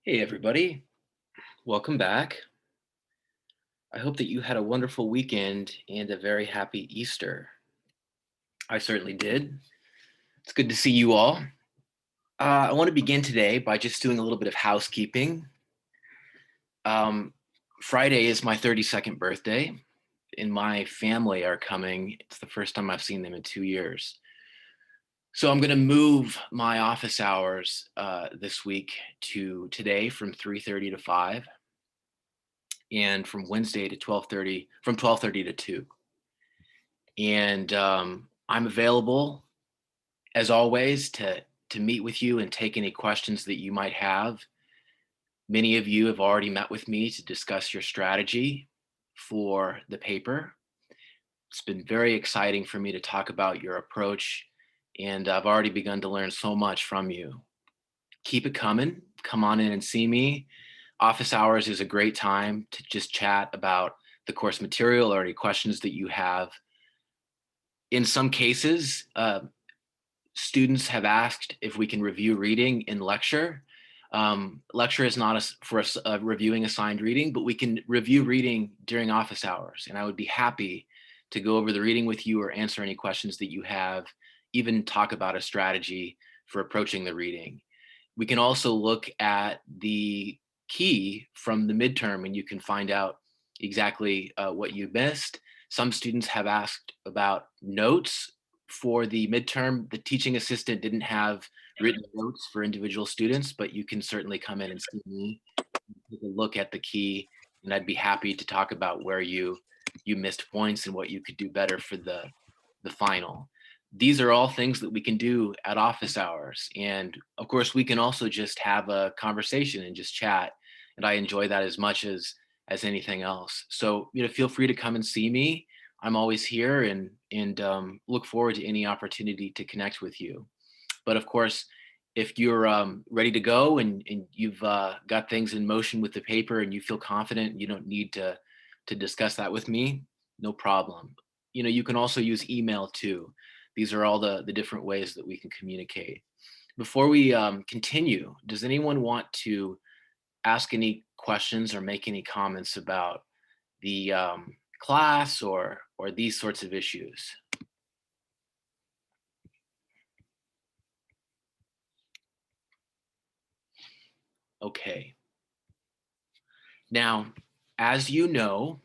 Hey, everybody. Welcome back. I hope that you had a wonderful weekend and a very happy Easter. I certainly did. It's good to see you all. I want to begin today by just doing a little bit of housekeeping. Um, Friday is my 32nd birthday, and my family are coming. It's the first time I've seen them in 2 years. So I'm going to move my office hours this week to today from 3:30 to 5, and from Wednesday to 12:30, from 12:30 to 2. And I'm available as always to meet with you and take any questions that you might have. Many of you have already met with me to discuss your strategy for the paper. It's been very exciting for me to talk about your approach, and I've already begun to learn so much from you. Keep it coming. Come on in and see me. Office hours is a great time to just chat about the course material or any questions that you have. In some cases, students have asked if we can review reading in lecture. Lecture is not for reviewing assigned reading, but we can review reading during office hours. And I would be happy to go over the reading with you or answer any questions that you have, even talk about a strategy for approaching the reading. We can also look at the key from the midterm, and you can find out exactly what you missed. Some students have asked about notes for the midterm. The teaching assistant didn't have written notes for individual students, but you can certainly come in and see me, take a look at the key, and I'd be happy to talk about where you missed points and what you could do better for the final. These are all things that we can do at office hours. And of course, we can also just have a conversation and just chat. And I enjoy that as much as anything else. So, feel free to come and see me. I'm always here and look forward to any opportunity to connect with you. But of course, if you're ready to go and you've got things in motion with the paper and you feel confident, you don't need to discuss that with me, no problem. You can also use email too. These are all the different ways that we can communicate. Before we continue, does anyone want to ask any questions or make any comments about the class or these sorts of issues? Okay. Now, as you know,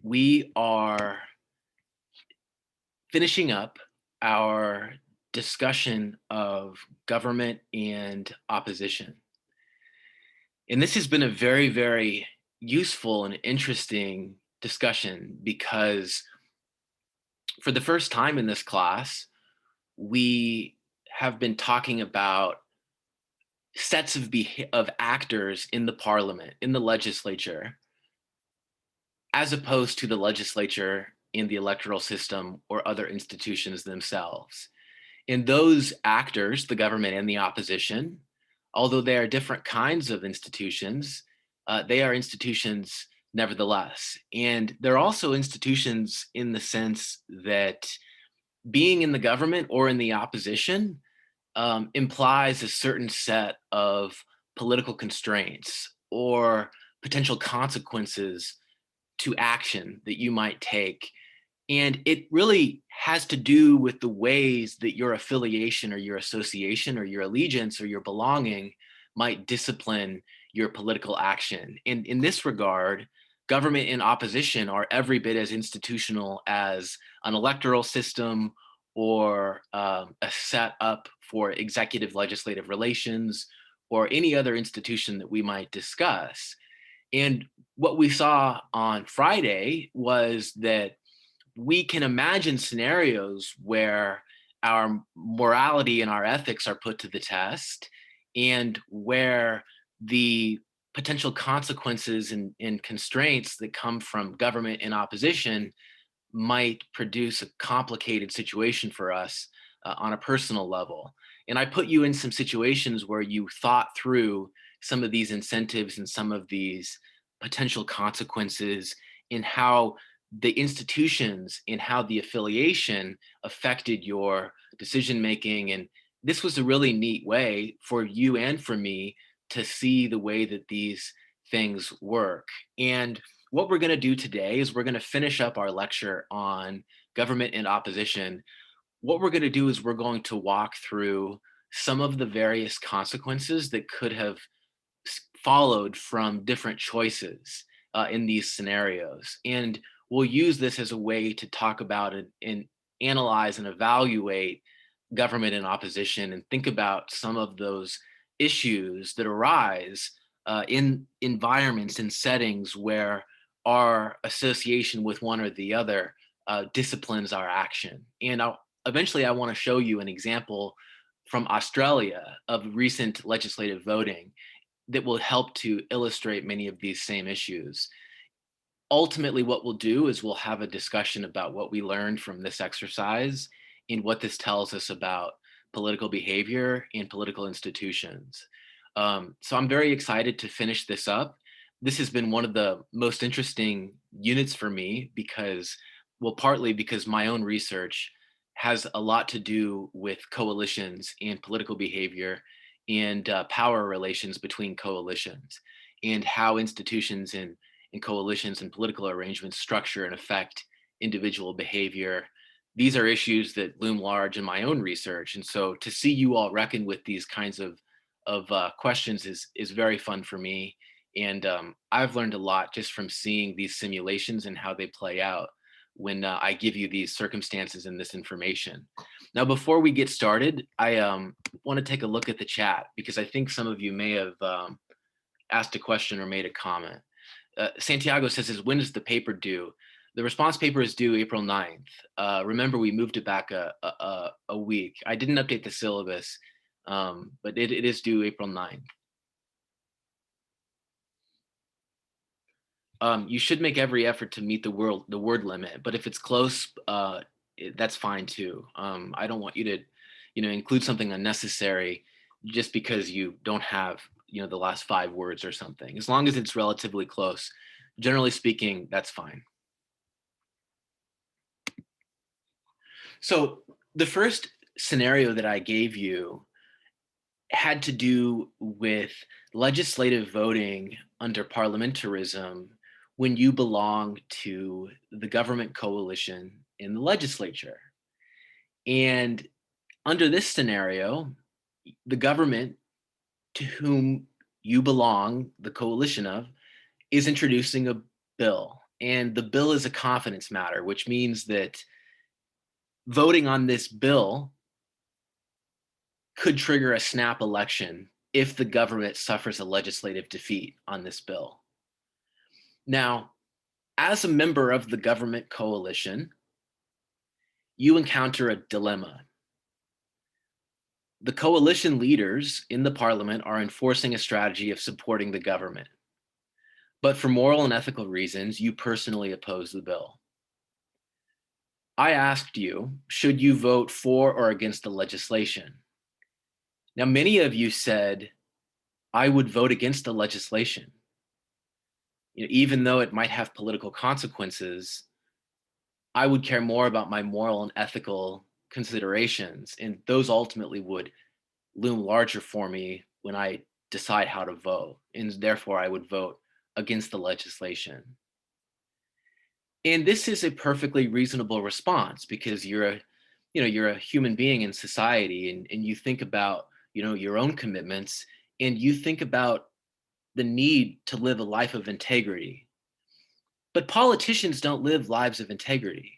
we are finishing up our discussion of government and opposition. And this has been a very, very useful and interesting discussion because for the first time in this class, we have been talking about sets of actors in the parliament, in the legislature, as opposed to the legislature in the electoral system or other institutions themselves. In those actors, the government and the opposition, although they are different kinds of institutions, they are institutions nevertheless. And they're also institutions in the sense that being in the government or in the opposition implies a certain set of political constraints or potential consequences to action that you might take. And it really has to do with the ways that your affiliation or your association or your allegiance or your belonging might discipline your political action. And in this regard, government and opposition are every bit as institutional as an electoral system or a set up for executive legislative relations or any other institution that we might discuss. And what we saw on Friday was that we can imagine scenarios where our morality and our ethics are put to the test and where the potential consequences and constraints that come from government and opposition might produce a complicated situation for us on a personal level. And I put you in some situations where you thought through some of these incentives and some of these potential consequences in how the institutions and how the affiliation affected your decision making. And this was a really neat way for you and for me to see the way that these things work. And what we're going to do today is we're going to finish up our lecture on government and opposition. What we're going to do is we're going to walk through some of the various consequences that could have followed from different choices in these scenarios. And we'll use this as a way to talk about it and analyze and evaluate government and opposition and think about some of those issues that arise in environments and settings where our association with one or the other disciplines our action. And eventually I want to show you an example from Australia of recent legislative voting that will help to illustrate many of these same issues. Ultimately, what we'll do is we'll have a discussion about what we learned from this exercise and what this tells us about political behavior and political institutions. So I'm very excited to finish this up. This has been one of the most interesting units for me because, well, partly because my own research has a lot to do with coalitions and political behavior and power relations between coalitions and how institutions and coalitions and political arrangements structure and affect individual behavior. These are issues that loom large in my own research. And so to see you all reckon with these kinds of questions is very fun for me. And I've learned a lot just from seeing these simulations and how they play out when I give you these circumstances and this information. Now, before we get started, I want to take a look at the chat because I think some of you may have asked a question or made a comment. Santiago says, when is the paper due? The response paper is due April 9th. Remember, we moved it back a week. I didn't update the syllabus, but it is due April 9th. You should make every effort to meet the word limit, but if it's close, that's fine too. I don't want you to, include something unnecessary just because you don't have, the last 5 words or something. As long as it's relatively close, generally speaking, that's fine. So the first scenario that I gave you had to do with legislative voting under parliamentarism when you belong to the government coalition in the legislature. And under this scenario, the government to whom you belong, the coalition of, is introducing a bill. And the bill is a confidence matter, which means that voting on this bill could trigger a snap election if the government suffers a legislative defeat on this bill. Now, as a member of the government coalition, you encounter a dilemma. The coalition leaders in the parliament are enforcing a strategy of supporting the government. But for moral and ethical reasons, you personally oppose the bill. I asked you, should you vote for or against the legislation? Now, many of you said, I would vote against the legislation. Even though it might have political consequences, I would care more about my moral and ethical considerations, and those ultimately would loom larger for me when I decide how to vote, and therefore I would vote against the legislation. And this is a perfectly reasonable response because you're a human being in society, and you think about your own commitments, and you think about the need to live a life of integrity. But politicians don't live lives of integrity.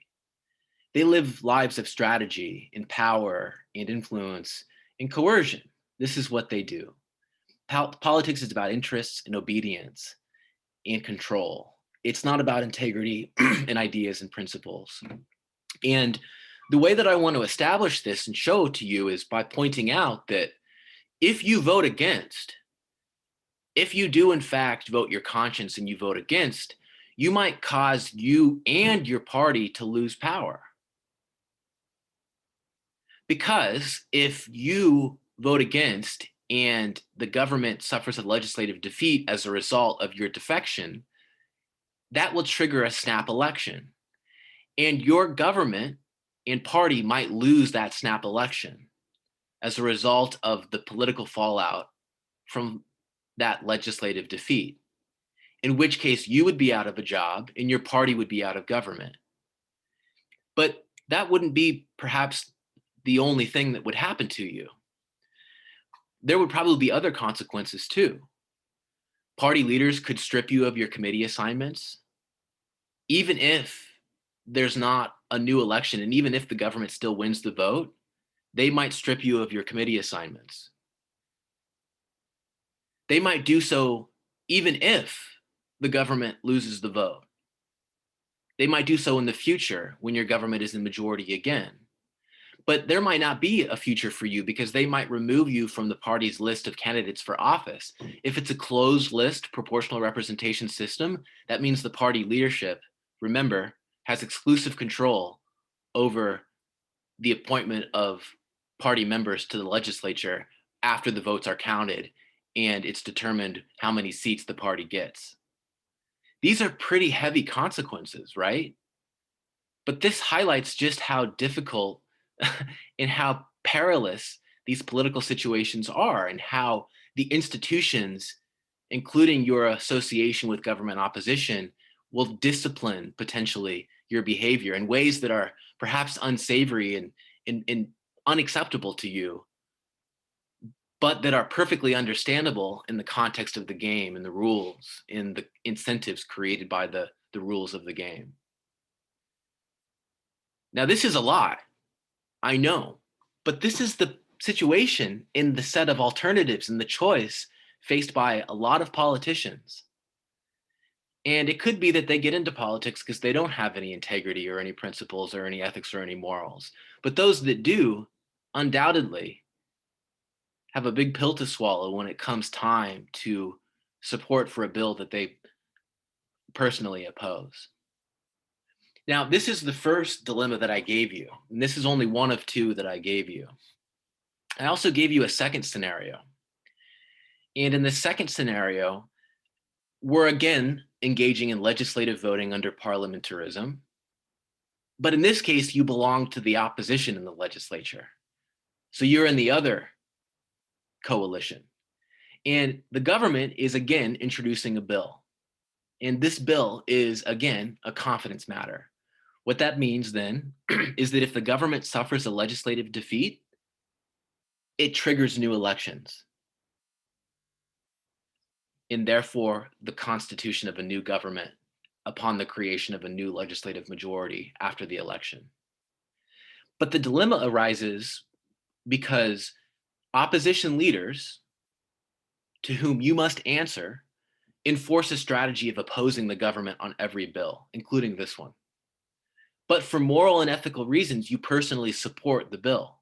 They live lives of strategy and power and influence and coercion. This is what they do. Politics is about interests and obedience and control. It's not about integrity and ideas and principles. And the way that I want to establish this and show to you is by pointing out that if you vote against, if you do in fact vote your conscience and you vote against, you might cause you and your party to lose power. Because if you vote against and the government suffers a legislative defeat as a result of your defection, that will trigger a snap election. And your government and party might lose that snap election as a result of the political fallout from that legislative defeat, in which case you would be out of a job and your party would be out of government. But that wouldn't be perhaps the only thing that would happen to you. There would probably be other consequences too. Party leaders could strip you of your committee assignments, even if there's not a new election, and even if the government still wins the vote, they might strip you of your committee assignments. They might do so even if the government loses the vote. They might do so in the future when your government is in majority again. But there might not be a future for you because they might remove you from the party's list of candidates for office. If it's a closed list proportional representation system, that means the party leadership, remember, has exclusive control over the appointment of party members to the legislature after the votes are counted and it's determined how many seats the party gets. These are pretty heavy consequences, right? But this highlights just how difficult and how perilous these political situations are, and how the institutions, including your association with government opposition, will discipline potentially your behavior in ways that are perhaps unsavory and unacceptable to you, but that are perfectly understandable in the context of the game and the rules and the incentives created by the rules of the game. Now, this is a lot, I know, but this is the situation in the set of alternatives and the choice faced by a lot of politicians. And it could be that they get into politics because they don't have any integrity or any principles or any ethics or any morals. But those that do undoubtedly have a big pill to swallow when it comes time to support for a bill that they personally oppose. Now, this is the first dilemma that I gave you, and this is only one of two that I gave you. I also gave you a second scenario. And in the second scenario, we're again engaging in legislative voting under parliamentarism. But in this case, you belong to the opposition in the legislature. So you're in the other coalition. And the government is again introducing a bill. And this bill is again a confidence matter. What that means then is that if the government suffers a legislative defeat, it triggers new elections, and therefore the constitution of a new government upon the creation of a new legislative majority after the election. But the dilemma arises because opposition leaders, to whom you must answer, enforce a strategy of opposing the government on every bill, including this one. But for moral and ethical reasons, you personally support the bill.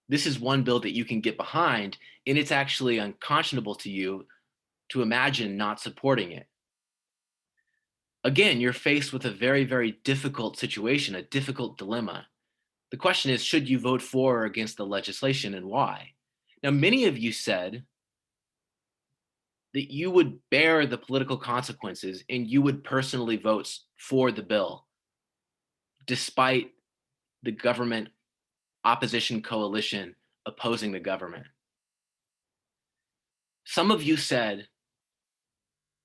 This is one bill that you can get behind, and it's actually unconscionable to you to imagine not supporting it. Again, you're faced with a very, very difficult situation, a difficult dilemma. The question is, should you vote for or against the legislation, and why? Now, many of you said that you would bear the political consequences and you would personally vote for the bill, despite the government opposition coalition opposing the government. Some of you said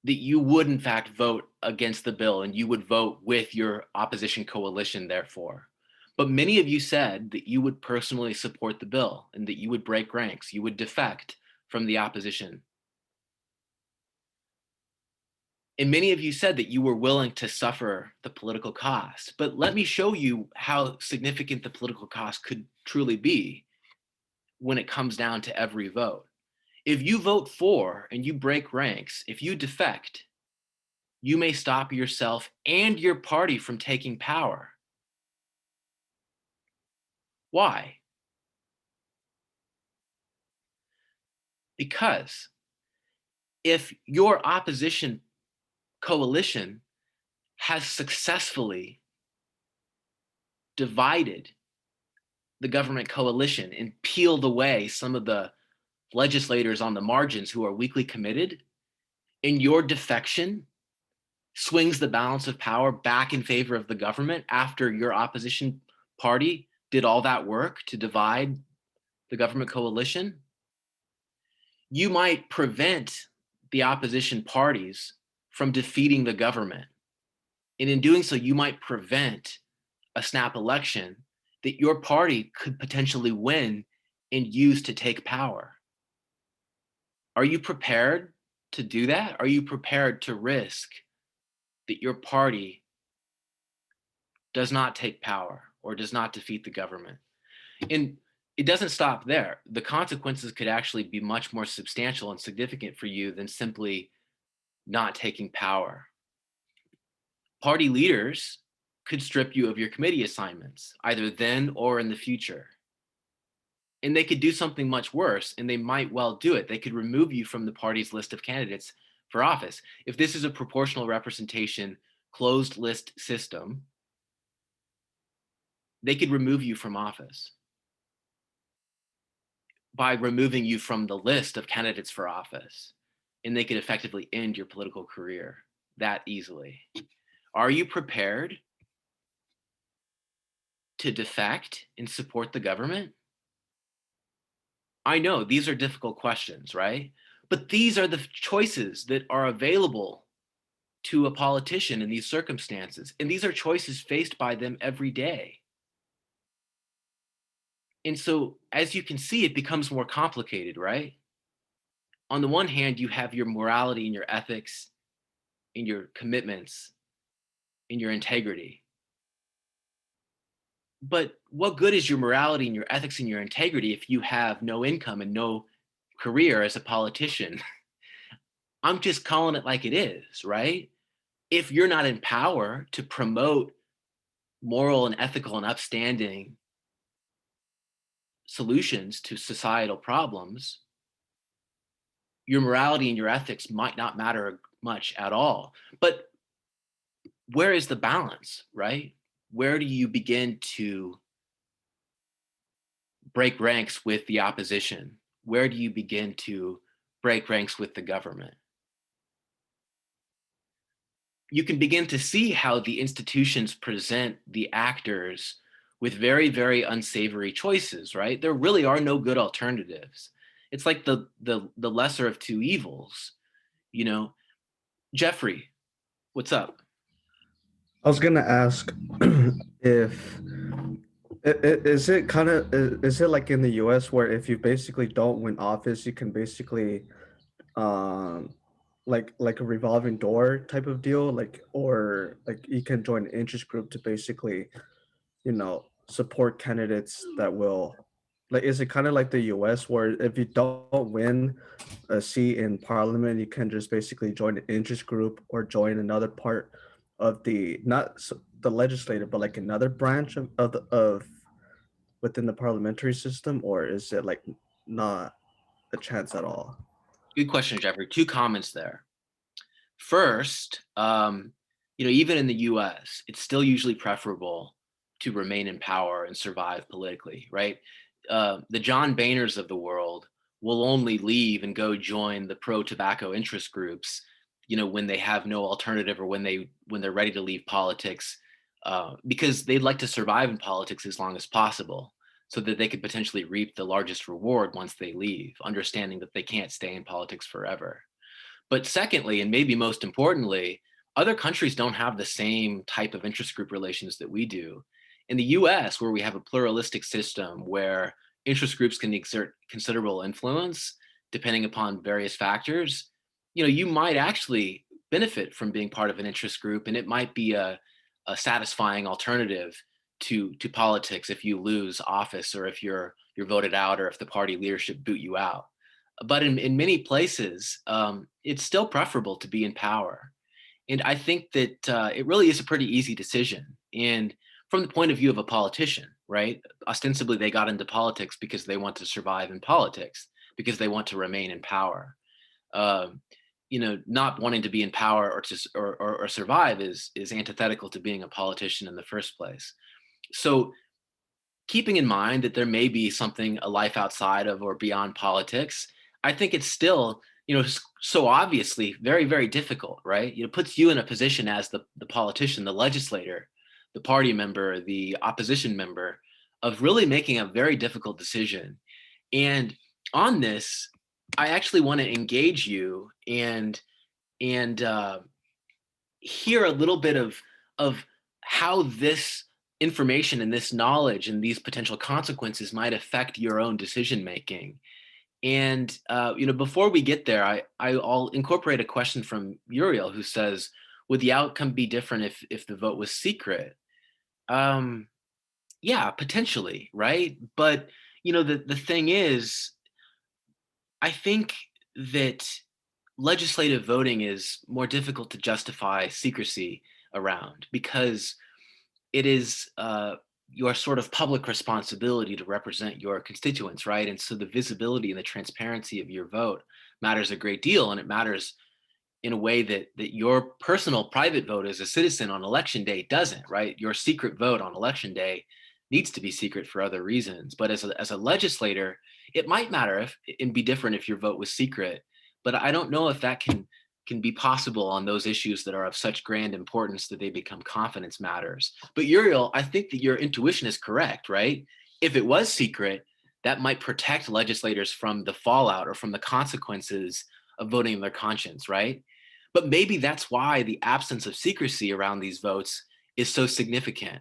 that you would in fact vote against the bill and you would vote with your opposition coalition, therefore. But many of you said that you would personally support the bill and that you would break ranks, you would defect from the opposition. And many of you said that you were willing to suffer the political cost. But let me show you how significant the political cost could truly be when it comes down to every vote. If you vote for and you break ranks, if you defect, you may stop yourself and your party from taking power. Why? Because if your opposition coalition has successfully divided the government coalition and peeled away some of the legislators on the margins who are weakly committed, and your defection swings the balance of power back in favor of the government after your opposition party did all that work to divide the government coalition, you might prevent the opposition parties from defeating the government. And in doing so, you might prevent a snap election that your party could potentially win and use to take power. Are you prepared to do that? Are you prepared to risk that your party does not take power or does not defeat the government? And it doesn't stop there. The consequences could actually be much more substantial and significant for you than simply not taking power. Party leaders could strip you of your committee assignments, either then or in the future. And they could do something much worse, and they might well do it. They could remove you from the party's list of candidates for office. If this is a proportional representation, closed list system, they could remove you from office by removing you from the list of candidates for office. And they could effectively end your political career that easily. Are you prepared to defect and support the government? I know these are difficult questions, right? But these are the choices that are available to a politician in these circumstances. And these are choices faced by them every day. And so, as you can see, it becomes more complicated, right? On the one hand, you have your morality and your ethics and your commitments and your integrity. But what good is your morality and your ethics and your integrity if you have no income and no career as a politician? I'm just calling it like it is, right? If you're not in power to promote moral and ethical and upstanding solutions to societal problems, your morality and your ethics might not matter much at all. But where is the balance, right? Where do you begin to break ranks with the opposition? Where do you begin to break ranks with the government? You can begin to see how the institutions present the actors with very, very unsavory choices, right? There really are no good alternatives. It's like the lesser of two evils, you know. Jeffrey, what's up? I was gonna ask if is it kind of is it like in the US where if you basically don't win office, you can basically um like a revolving door type of deal, like or like you can join an interest group to basically support candidates that will like is it kind of like the US where if you don't win a seat in parliament, you can just basically join an interest group or join another part of the not the legislative, but like another branch of within the parliamentary system, or is it like not a chance at all? Good question, Jeffrey. Two comments there. First, even in the US, it's still usually preferable to remain in power and survive politically, right? The John Boehners of the world will only leave and go join the pro-tobacco interest groups, when they have no alternative or when they're ready to leave politics, because they'd like to survive in politics as long as possible, so that they could potentially reap the largest reward once they leave, understanding that they can't stay in politics forever. But secondly, and maybe most importantly, other countries don't have the same type of interest group relations that we do. In the US, where we have a pluralistic system where interest groups can exert considerable influence depending upon various factors, you might actually benefit from being part of an interest group, and it might be a satisfying alternative to politics if you lose office or if you're voted out or if the party leadership boot you out. But in many places, it's still preferable to be in power. And I think that it really is a pretty easy decision. And from the point of view of a politician, right? Ostensibly, they got into politics because they want to survive in politics, because they want to remain in power. Um, not wanting to be in power or survive is antithetical to being a politician in the first place. So keeping in mind that there may be something, a life outside of or beyond politics, I think it's still, so obviously very, very difficult, right? It puts you in a position as the politician, the legislator, the party member, the opposition member, of really making a very difficult decision. And on this, I actually want to engage you and hear a little bit of how this information and this knowledge and these potential consequences might affect your own decision making. And before we get there, I'll incorporate a question from Uriel, who says, "Would the outcome be different if the vote was secret?" Um, yeah, potentially, right? But the thing is, I think that legislative voting is more difficult to justify secrecy around because it is your sort of public responsibility to represent your constituents, right? And so the visibility and the transparency of your vote matters a great deal, and it matters in a way that your personal private vote as a citizen on election day doesn't, right? Your secret vote on election day needs to be secret for other reasons. But as a legislator, it might matter if and be different if your vote was secret. But I don't know if that can be possible on those issues that are of such grand importance that they become confidence matters. But Uriel, I think that your intuition is correct, right? If it was secret, that might protect legislators from the fallout or from the consequences of voting in their conscience, right? But maybe that's why the absence of secrecy around these votes is so significant.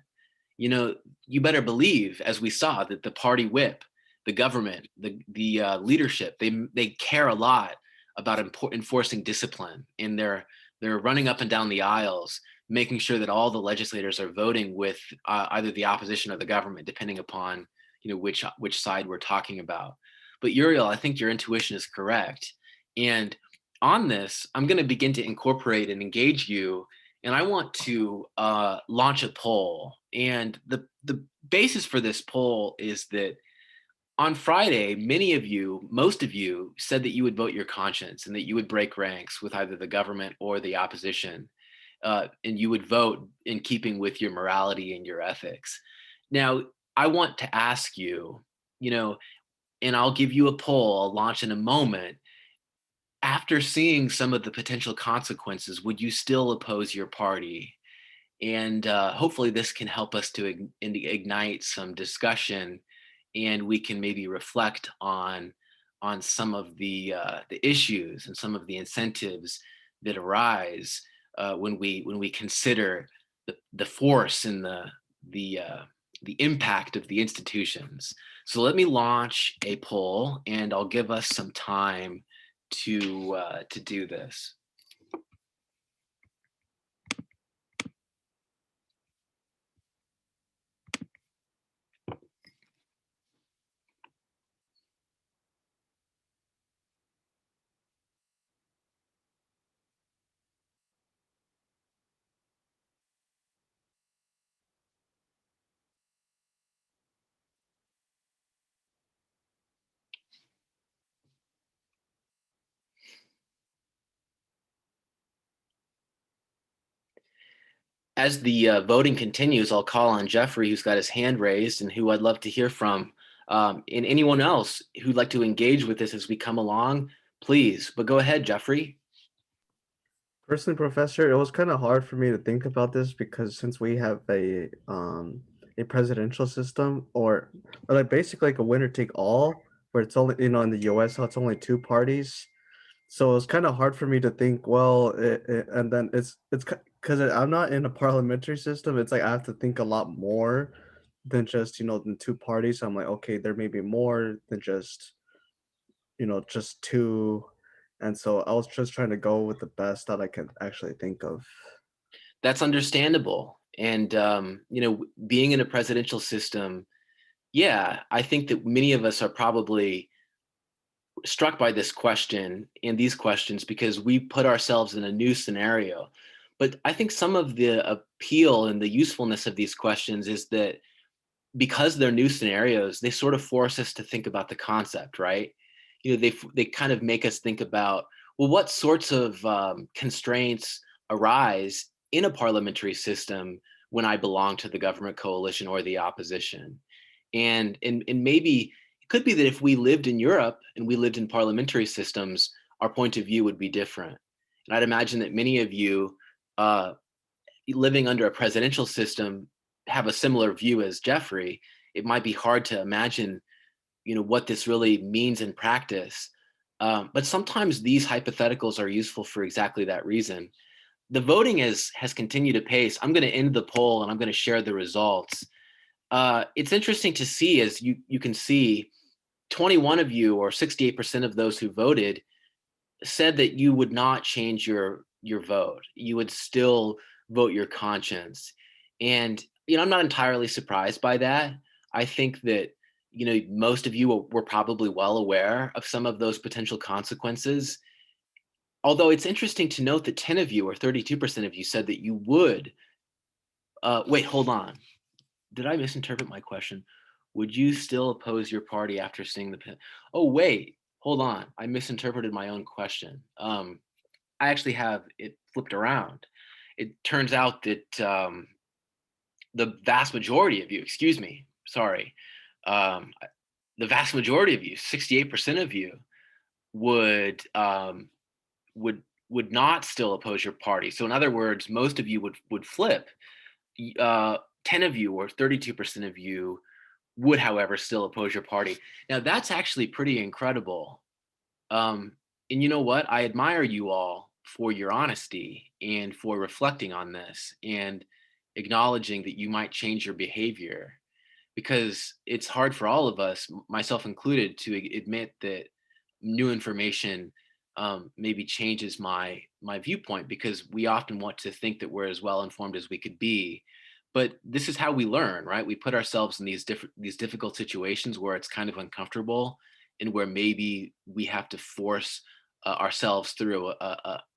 You better believe, as we saw, that the party whip, the government, the leadership, they care a lot about enforcing discipline, and they're running up and down the aisles, making sure that all the legislators are voting with either the opposition or the government, depending upon which side we're talking about. But Uriel, I think your intuition is correct, and on this, I'm going to begin to incorporate and engage you, and I want to launch a poll. And the basis for this poll is that on Friday, many of you, most of you, said that you would vote your conscience and that you would break ranks with either the government or the opposition, and you would vote in keeping with your morality and your ethics. Now, I want to ask you, you know, and I'll give you a poll. I'll launch in a moment. After seeing some of the potential consequences, would you still oppose your party? And hopefully, this can help us to ignite some discussion, and we can maybe reflect on some of the issues and some of the incentives that arise when we consider the force and the impact of the institutions. So let me launch a poll, and I'll give us some time to do this. As the voting continues, I'll call on Jeffrey, who's got his hand raised and who I'd love to hear from. And anyone else who'd like to engage with this as we come along, please. But go ahead, Jeffrey. Personally, Professor, it was kind of hard for me to think about this because since we have a presidential system or like basically like a winner take all, where it's only in the US how it's only two parties. So it's kind of hard for me to think, well, and then it's because I'm not in a parliamentary system. It's like I have to think a lot more than just than two parties. I'm like, okay, there may be more than just two, and so I was just trying to go with the best that I can actually think of. That's understandable. And, being in a presidential system, yeah, I think that many of us are probably struck by this question and these questions because we put ourselves in a new scenario. But I think some of the appeal and the usefulness of these questions is that because they're new scenarios, they sort of force us to think about the concept, right? They kind of make us think about, well, what sorts of constraints arise in a parliamentary system when I belong to the government coalition or the opposition, and maybe it could be that if we lived in Europe and we lived in parliamentary systems, our point of view would be different. And I'd imagine that many of you uh, living under a presidential system have a similar view as Jeffrey. It might be hard to imagine, what this really means in practice. But sometimes these hypotheticals are useful for exactly that reason. The voting has continued apace. I'm going to end the poll and I'm going to share the results. It's interesting to see, as you can see, 21 of you, or 68% of those who voted, said that you would not change your vote. You would still vote your conscience. And I'm not entirely surprised by that. I think that most of you were probably well aware of some of those potential consequences. Although it's interesting to note that 10 of you, or 32% of you, said that you would. Wait, hold on. Did I misinterpret my question? Would you still oppose your party after seeing the pin? Oh, wait, hold on. I misinterpreted my own question. I actually have it flipped around. It turns out that the vast majority of you, excuse me, sorry, um, the vast majority of you, 68% of you, would would would not still oppose your party. So in other words, most of you would flip. 10 of you, or 32% of you, would, however, still oppose your party. Now that's actually pretty incredible. And you know what? I admire you all for your honesty and for reflecting on this and acknowledging that you might change your behavior, because it's hard for all of us, myself included, to admit that new information maybe changes my viewpoint, because we often want to think that we're as well informed as we could be. But this is how we learn, right? We put ourselves in these difficult situations where it's kind of uncomfortable, and where maybe we have to force ourselves through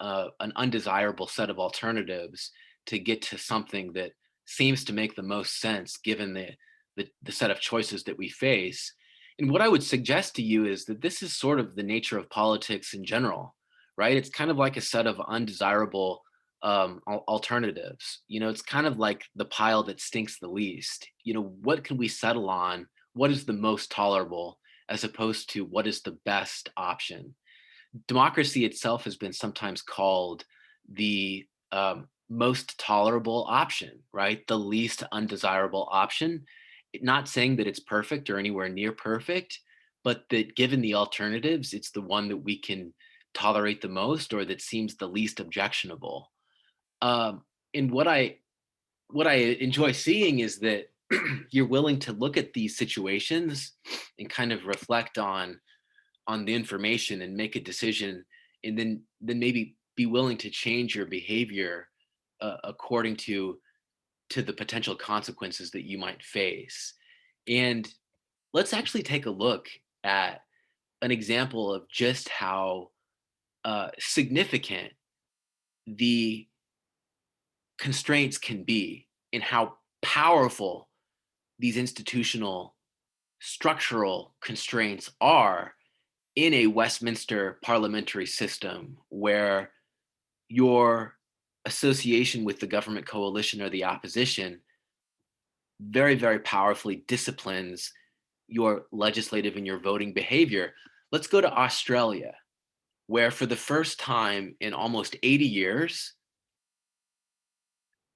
an undesirable set of alternatives to get to something that seems to make the most sense given the set of choices that we face. And what I would suggest to you is that this is sort of the nature of politics in general, right? It's kind of like a set of undesirable alternatives. It's kind of like the pile that stinks the least. What can we settle on? What is the most tolerable, as opposed to what is the best option? Democracy itself has been sometimes called the most tolerable option, right? The least undesirable option. Not saying that it's perfect or anywhere near perfect, but that given the alternatives, it's the one that we can tolerate the most, or that seems the least objectionable. And what I enjoy seeing is that you're willing to look at these situations and kind of reflect on the information and make a decision, and then maybe be willing to change your behavior according to the potential consequences that you might face. And let's actually take a look at an example of just how significant the constraints can be, and how powerful these institutional structural constraints are in a Westminster parliamentary system, where your association with the government coalition or the opposition very, very powerfully disciplines your legislative and your voting behavior. Let's go to Australia, where for the first time in almost 80 years,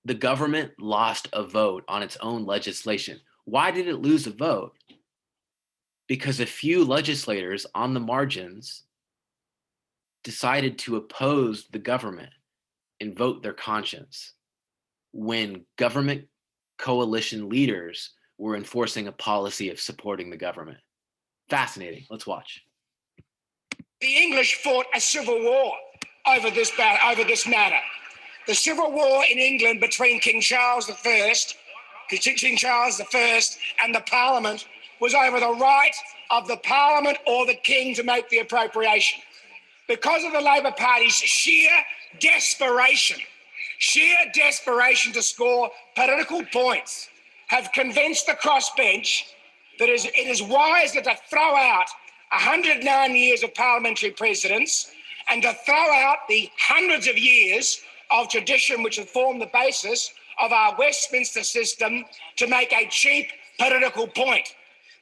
the government lost a vote on its own legislation. Why did it lose a vote? Because a few legislators on the margins decided to oppose the government and vote their conscience, when government coalition leaders were enforcing a policy of supporting the government. Fascinating. Let's watch. The English fought a civil war over this matter. The civil war in England between King Charles I and the Parliament was over the right of the Parliament or the King to make the appropriation. Because of the Labor Party's sheer desperation to score political points, have convinced the crossbench that it is wiser to throw out 109 years of parliamentary precedence and to throw out the hundreds of years of tradition which have formed the basis of our Westminster system to make a cheap political point.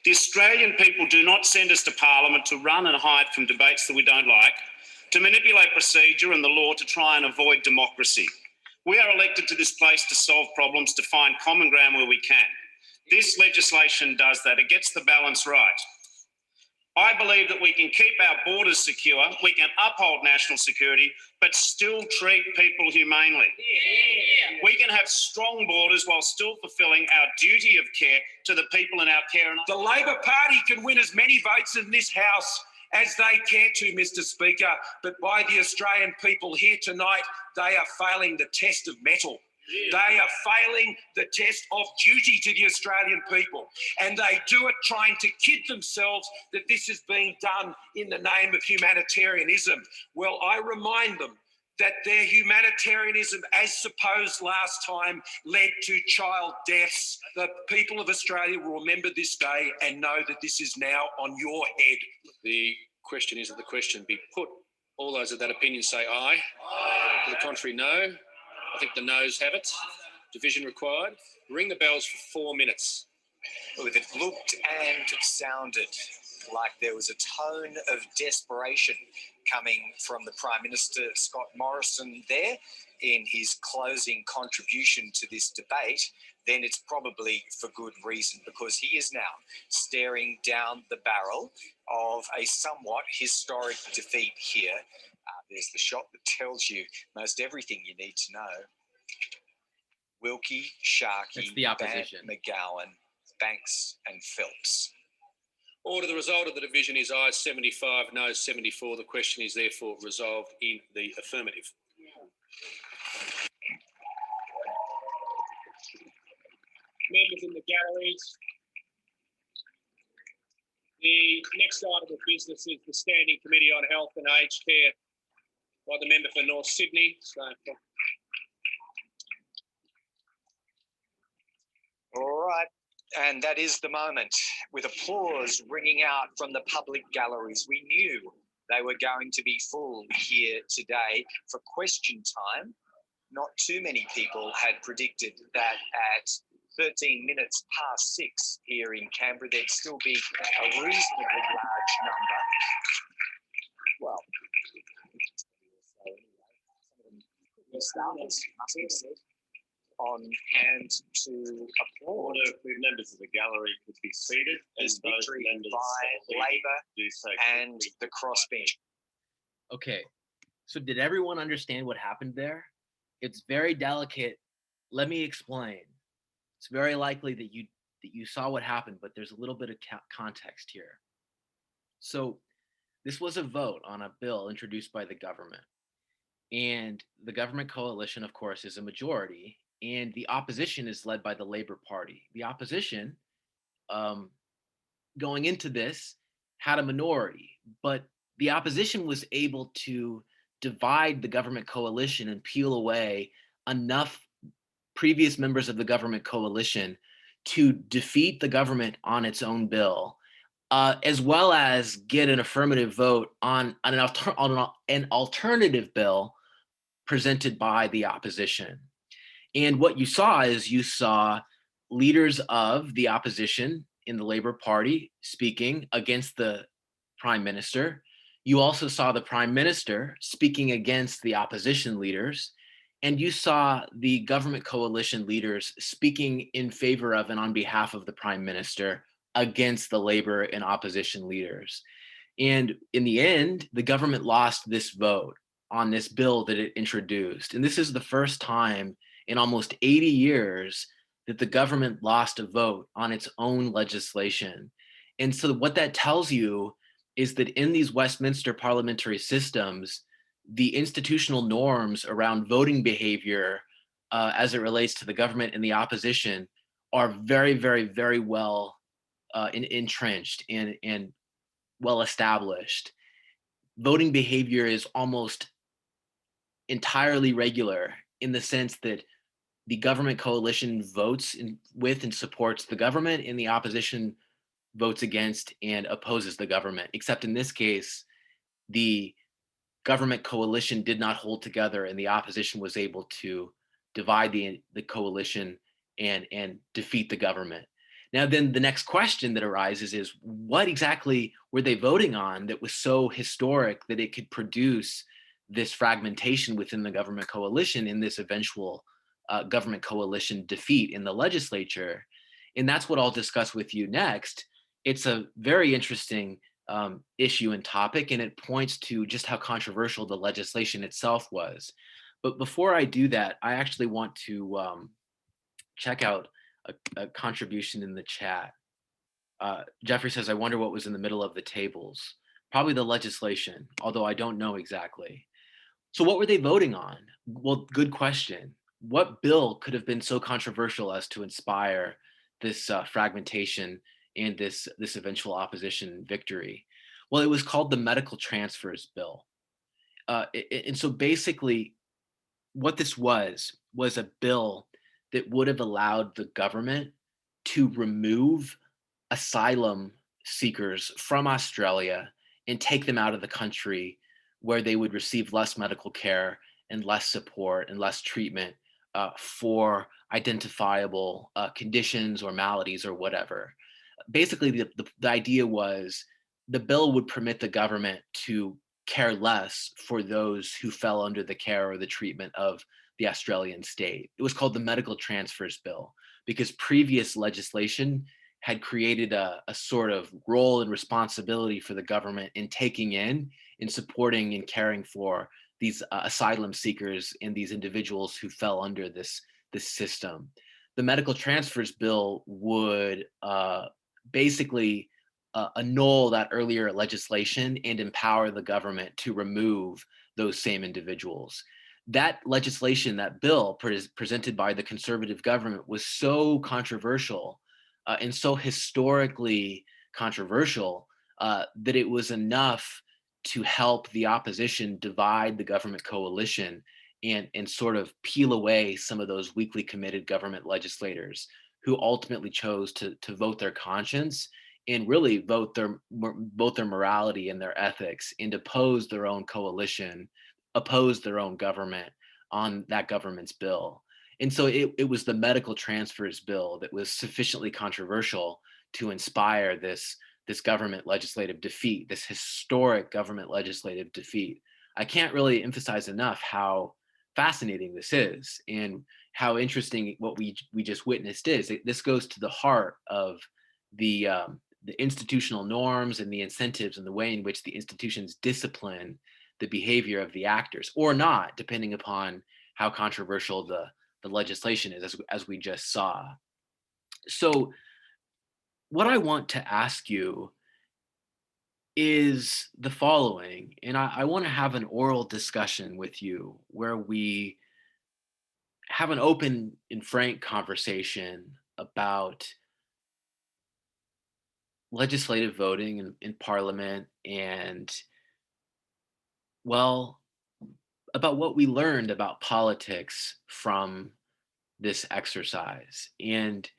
The Australian people do not send us to Parliament to run and hide from debates that we don't like, to manipulate procedure and the law to try and avoid democracy. We are elected to this place to solve problems, to find common ground where we can. This legislation does that. It gets the balance right. I believe that we can keep our borders secure, we can uphold national security, but still treat people humanely. Yeah. We can have strong borders while still fulfilling our duty of care to the people in our care. The Labor Party can win as many votes in this House as they care to, Mr. Speaker, but by the Australian people here tonight, they are failing the test of mettle. They are failing the test of duty to the Australian people, and they do it trying to kid themselves that this is being done in the name of humanitarianism. Well, I remind them that their humanitarianism, as supposed last time, led to child deaths. The people of Australia will remember this day and know that this is now on your head. The question is that the question be put. All those of that opinion say aye. Aye. To the contrary, no. I think the noes have it. Division required. Ring the bells for 4 minutes. Well, it looked and sounded like there was a tone of desperation coming from the Prime Minister, Scott Morrison, there in his closing contribution to this debate. Then it's probably for good reason, because he is now staring down the barrel of a somewhat historic defeat here. There's the shot that tells you most everything you need to know. Wilkie, Sharkey, opposition. McGowan, Banks and Phelps. Order. The result of the division is ayes 75, noes 74. The question is therefore resolved in the affirmative. Members in the galleries, the next item of business is the Standing Committee on Health and Aged Care by the member for North Sydney. All right, and that is the moment, with applause ringing out from the public galleries. We knew they were going to be full here today for question time. Not too many people had predicted that at 13 minutes past 6 here in Canberra, there'd still be a reasonably large number. Well, starters must be said, on hand to applaud. Order, if members of the gallery could be seated. This victory by Labor and the crossbench. Okay, so did everyone understand what happened there? It's very delicate. Let me explain. It's very likely that you saw what happened, but there's a little bit of context here. So this was a vote on a bill introduced by the government. And the government coalition, of course, is a majority, and the opposition is led by the Labor Party. The opposition, going into this, had a minority, but the opposition was able to divide the government coalition and peel away enough previous members of the government coalition to defeat the government on its own bill, as well as get an affirmative vote on an alternative bill presented by the opposition. And what you saw is leaders of the opposition in the Labor Party speaking against the Prime Minister. You also saw the Prime Minister speaking against the opposition leaders. And you saw the government coalition leaders speaking in favor of and on behalf of the Prime Minister against the Labor and opposition leaders. And in the end, the government lost this vote on this bill that it introduced. And this is the first time in almost 80 years that the government lost a vote on its own legislation. And so what that tells you is that in these Westminster parliamentary systems, the institutional norms around voting behavior as it relates to the government and the opposition are very, very, very well entrenched and well established. Voting behavior is almost entirely regular in the sense that the government coalition votes with and supports the government, and the opposition votes against and opposes the government. Except in this case, the government coalition did not hold together, and the opposition was able to divide the coalition and defeat the government. Now, then the next question that arises is, what exactly were they voting on that was so historic that it could produce this fragmentation within the government coalition in this eventual government coalition defeat in the legislature? And that's what I'll discuss with you next. It's a very interesting issue and topic, and it points to just how controversial the legislation itself was. But before I do that, I actually want to check out a contribution in the chat. Jeffrey says, I wonder what was in the middle of the tables. Probably the legislation, although I don't know exactly. So what were they voting on? Well, good question. What bill could have been so controversial as to inspire this fragmentation and this eventual opposition victory? Well, it was called the Medical Transfers Bill. And so basically, what this was a bill that would have allowed the government to remove asylum seekers from Australia and take them out of the country where they would receive less medical care and less support and less treatment for identifiable conditions or maladies or whatever. Basically, the idea was the bill would permit the government to care less for those who fell under the care or the treatment of the Australian state. It was called the Medical Transfers Bill because previous legislation had created a sort of role and responsibility for the government in taking in supporting and caring for these asylum seekers and these individuals who fell under this system. The Medical Transfers Bill would basically annul that earlier legislation and empower the government to remove those same individuals. That legislation, that bill presented by the conservative government was so controversial and so historically controversial that it was enough to help the opposition divide the government coalition and sort of peel away some of those weakly committed government legislators who ultimately chose to vote their conscience and really vote their morality and their ethics and oppose their own coalition, oppose their own government on that government's bill. And so it was the Medical Transfers Bill that was sufficiently controversial to inspire this government legislative defeat, this historic government legislative defeat. I can't really emphasize enough how fascinating this is and how interesting what we just witnessed is. This goes to the heart of the institutional norms and the incentives and the way in which the institutions discipline the behavior of the actors, or not, depending upon how controversial the legislation is, as we just saw. So what I want to ask you is the following, and I want to have an oral discussion with you where we have an open and frank conversation about legislative voting in Parliament and, well, about what we learned about politics from this exercise. And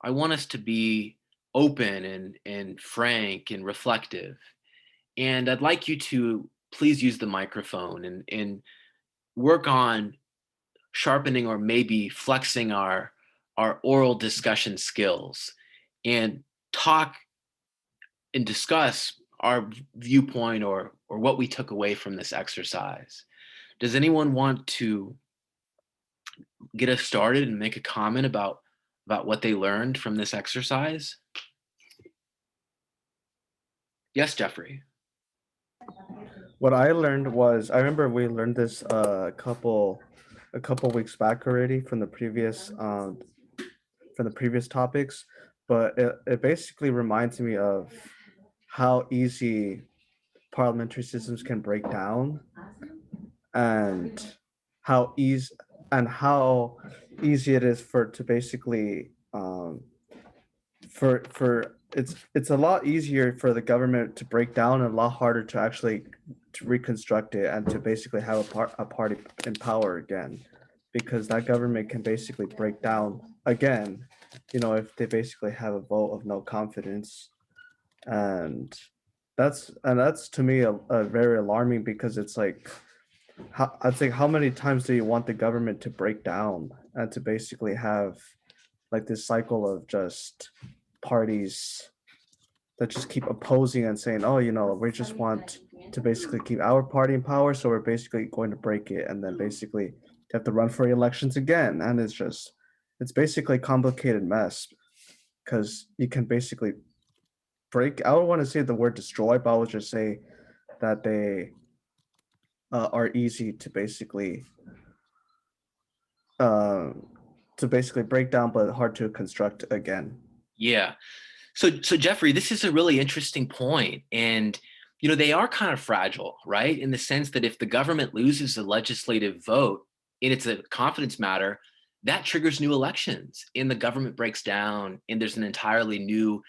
I want us to be open and frank and reflective. And I'd like you to please use the microphone and work on sharpening or maybe flexing our oral discussion skills and talk and discuss our viewpoint or what we took away from this exercise. Does anyone want to get us started and make a comment about what they learned from this exercise? Yes, Jeffrey. What I learned was, I remember we learned this a couple weeks back already from the previous topics, but it basically reminds me of how easy parliamentary systems can break down and how easy it is for to basically for it's a lot easier for the government to break down and a lot harder to actually to reconstruct it and to basically have a party in power again, because that government can basically break down again, if they basically have a vote of no confidence. And that's to me a very alarming, because it's like, how many times do you want the government to break down and to basically have like this cycle of just parties that just keep opposing and saying, oh, we just want to basically keep our party in power, so we're basically going to break it, and then basically have to run for elections again. And it's basically a complicated mess, because you can basically break. I don't want to say the word destroy, but I would just say that they are easy uh, to basically break down, but hard to construct again. Yeah. So Jeffrey, this is a really interesting point, and they are kind of fragile, right? In the sense that if the government loses a legislative vote and it's a confidence matter, that triggers new elections, and the government breaks down, and there's an entirely new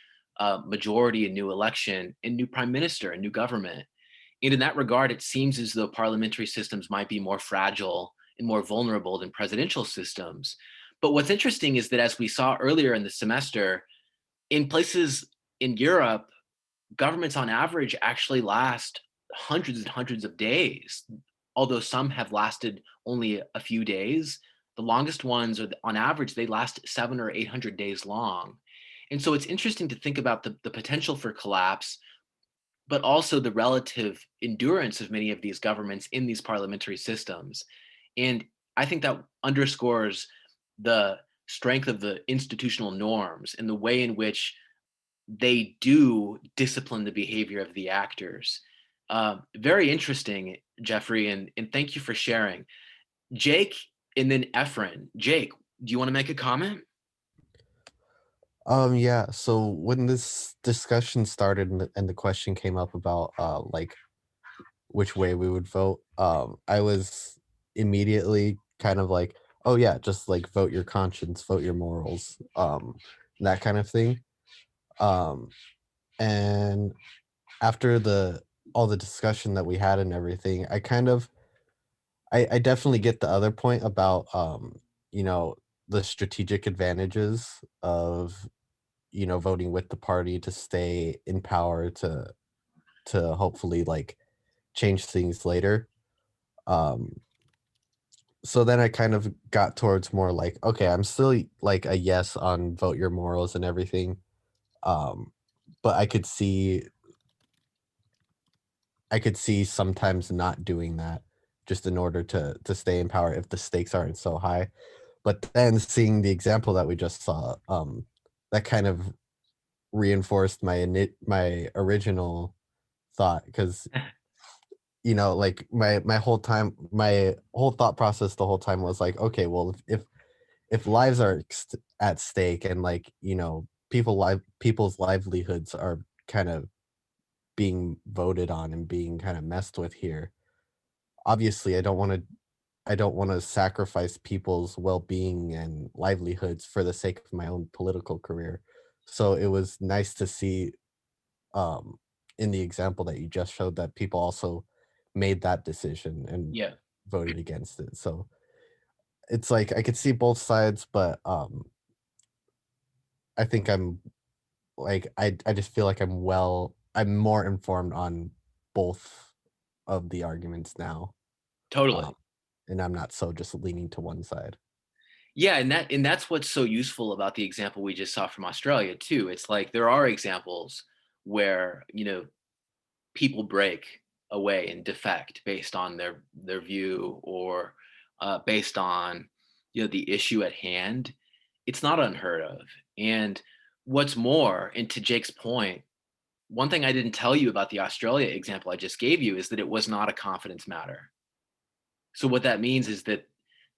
majority, a new election, and new prime minister, a new government. And in that regard, it seems as though parliamentary systems might be more fragile and more vulnerable than presidential systems. But what's interesting is that, as we saw earlier in the semester, in places in Europe, governments on average actually last hundreds and hundreds of days, although some have lasted only a few days. The longest ones are, on average, they last 700 or 800 days long. And so it's interesting to think about the potential for collapse, but also the relative endurance of many of these governments in these parliamentary systems. And I think that underscores the strength of the institutional norms and the way in which they do discipline the behavior of the actors. Very interesting, Jeffrey, and thank you for sharing. Jake, and then Efren. Jake, do you want to make a comment? Yeah, so when this discussion started and the question came up about like which way we would vote, I was immediately kind of like, oh yeah, just like vote your conscience, vote your morals, that kind of thing. Um, and after the all the discussion that we had and everything, I definitely get the other point about you know, the strategic advantages of voting with the party to stay in power to hopefully like change things later. Um, so then I kind of got towards more like, okay, I'm still like a yes on vote your morals and everything. Um, but I could see sometimes not doing that just in order to stay in power if the stakes aren't so high. But then seeing the example that we just saw, that kind of reinforced my original thought, because like my whole thought process the whole time was like, okay, well, if lives are at stake, and like people's livelihoods are kind of being voted on and being kind of messed with here, obviously I don't want to sacrifice people's well-being and livelihoods for the sake of my own political career. So it was nice to see, um, in the example that you just showed, that people also made that decision and Yeah, voted against it. So it's like I could see both sides, but I think I just feel like I'm more informed on both of the arguments now. totally. Um, and I'm not so just leaning to one side. Yeah, and that's what's so useful about the example we just saw from Australia too. It's like there are examples where people break away and defect based on their view, or based on the issue at hand. It's not unheard of. And what's more, and to Jake's point, one thing I didn't tell you about the Australia example I just gave you is that it was not a confidence matter. So what that means is that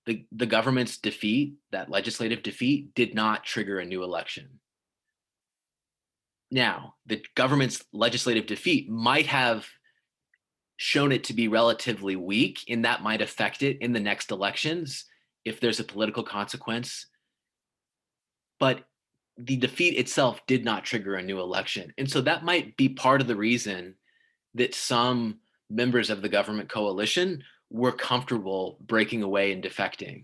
the government's defeat, that legislative defeat, did not trigger a new election. Now, the government's legislative defeat might have shown it to be relatively weak, and that might affect it in the next elections if there's a political consequence. But the defeat itself did not trigger a new election. And so that might be part of the reason that some members of the government coalition were comfortable breaking away and defecting.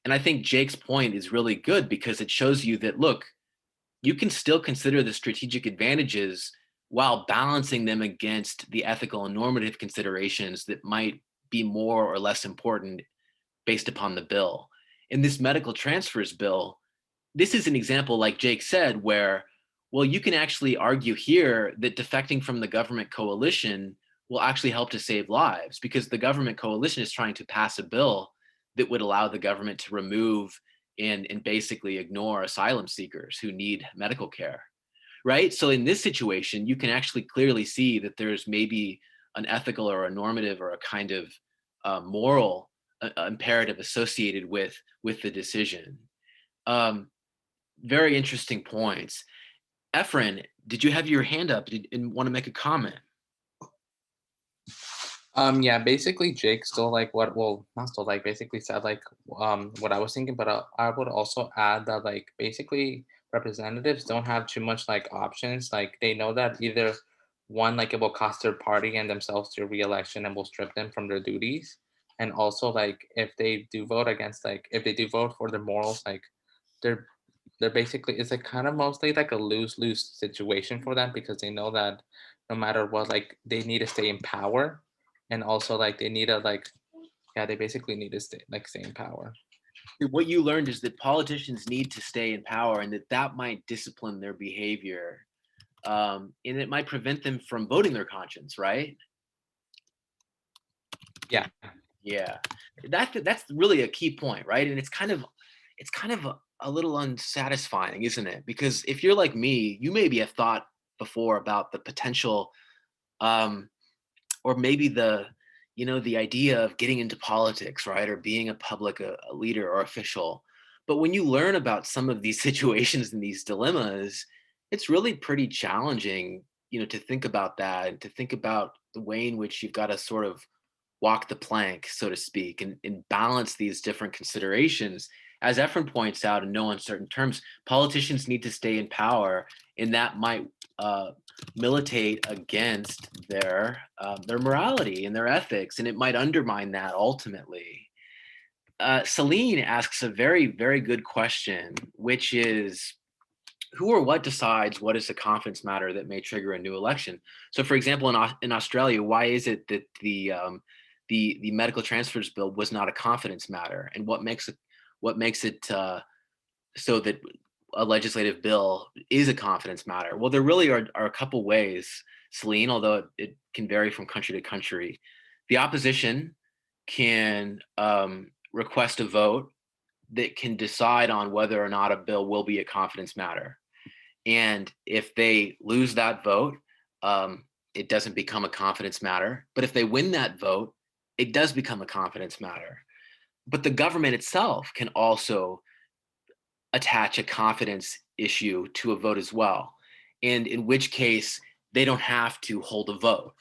And I think Jake's point is really good, because it shows you that, look, you can still consider the strategic advantages while balancing them against the ethical and normative considerations that might be more or less important based upon the bill. In this medical transfers bill, this is an example, like Jake said, where, well, you can actually argue here that defecting from the government coalition will actually help to save lives, because the government coalition is trying to pass a bill that would allow the government to remove and basically ignore asylum seekers who need medical care. right? So in this situation, you can actually clearly see that there's maybe an ethical or a normative or a kind of moral imperative associated with the decision. Um, very interesting points. Efren, did you have your hand up and want to make a comment? Yeah, basically Jake stole like what, well, not stole, like basically said like what I was thinking, but I would also add that like basically representatives don't have too much like options. Like they know that either one, like it will cost their party and themselves their reelection and will strip them from their duties. And also like if they do vote against, like if they do vote for their morals, like they're they're basically, it's like kind of mostly like a lose-lose situation for them, because they know that no matter what, like they need to stay in power, and also like they need to like, yeah, they basically need to stay in power. What you learned is that politicians need to stay in power, and that might discipline their behavior, and it might prevent them from voting their conscience, right? Yeah. Yeah, that's really a key point, right? And it's kind of a little unsatisfying, isn't it? Because if you're like me, you maybe have thought before about the potential, um, or maybe the idea of getting into politics, right, or being a public a leader or official. But when you learn about some of these situations and these dilemmas, it's really pretty challenging, to think about that and to think about the way in which you've got to sort of walk the plank, so to speak, and balance these different considerations. As Efren points out, in no uncertain terms, politicians need to stay in power, and that might militate against their morality and their ethics, and it might undermine that ultimately. Celine asks a very, very good question, which is, who or what decides what is a confidence matter that may trigger a new election? So, for example, in Australia, why is it that the medical transfers bill was not a confidence matter, and what makes it so that a legislative bill is a confidence matter? Well, there really are a couple ways, Celine, although it can vary from country to country. The opposition can request a vote that can decide on whether or not a bill will be a confidence matter. And if they lose that vote, it doesn't become a confidence matter. But if they win that vote, it does become a confidence matter. But the government itself can also attach a confidence issue to a vote as well. And in which case, they don't have to hold a vote,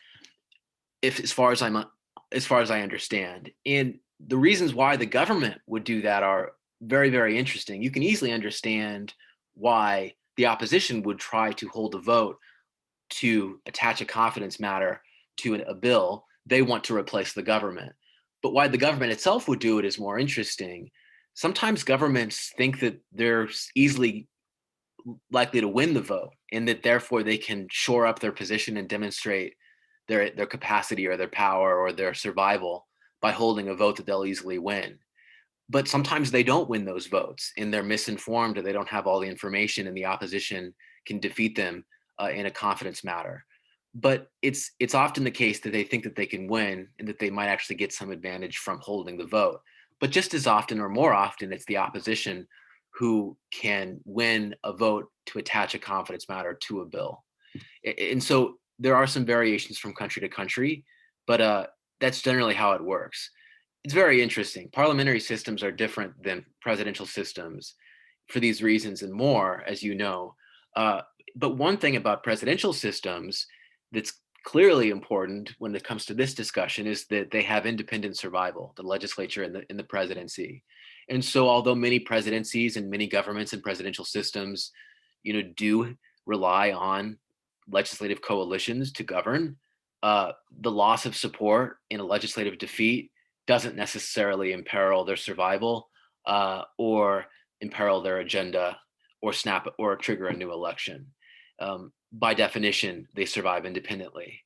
if as far as I understand. And the reasons why the government would do that are very, very interesting. You can easily understand why the opposition would try to hold a vote to attach a confidence matter to a bill. They want to replace the government. But why the government itself would do it is more interesting. Sometimes governments think that they're easily likely to win the vote, and that therefore they can shore up their position and demonstrate their capacity or their power or their survival by holding a vote that they'll easily win. But sometimes they don't win those votes, and they're misinformed, or they don't have all the information, and the opposition can defeat them in a confidence matter. But it's often the case that they think that they can win, and that they might actually get some advantage from holding the vote. But just as often, or more often, it's the opposition who can win a vote to attach a confidence matter to a bill. And so there are some variations from country to country, but that's generally how it works. It's very interesting. Parliamentary systems are different than presidential systems for these reasons and more, as you know. But one thing about presidential systems that's clearly important when it comes to this discussion is that they have independent survival, the legislature and the presidency. And so although many presidencies and many governments and presidential systems, do rely on legislative coalitions to govern, the loss of support in a legislative defeat doesn't necessarily imperil their survival or imperil their agenda or snap or trigger a new election. By definition, they survive independently.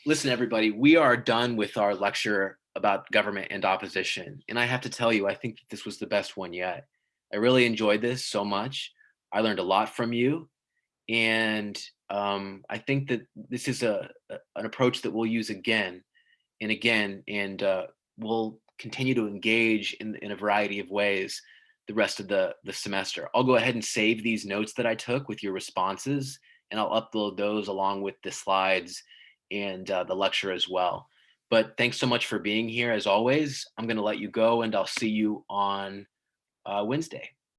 Listen, everybody, we are done with our lecture about government and opposition. And I have to tell you, I think that this was the best one yet. I really enjoyed this so much. I learned a lot from you. And I think that this is an approach that we'll use again and again, and we'll continue to engage in a variety of ways the rest of the semester. I'll go ahead and save these notes that I took with your responses and I'll upload those along with the slides and the lecture as well. But thanks so much for being here. As always, I'm going to let you go, and I'll see you on Wednesday.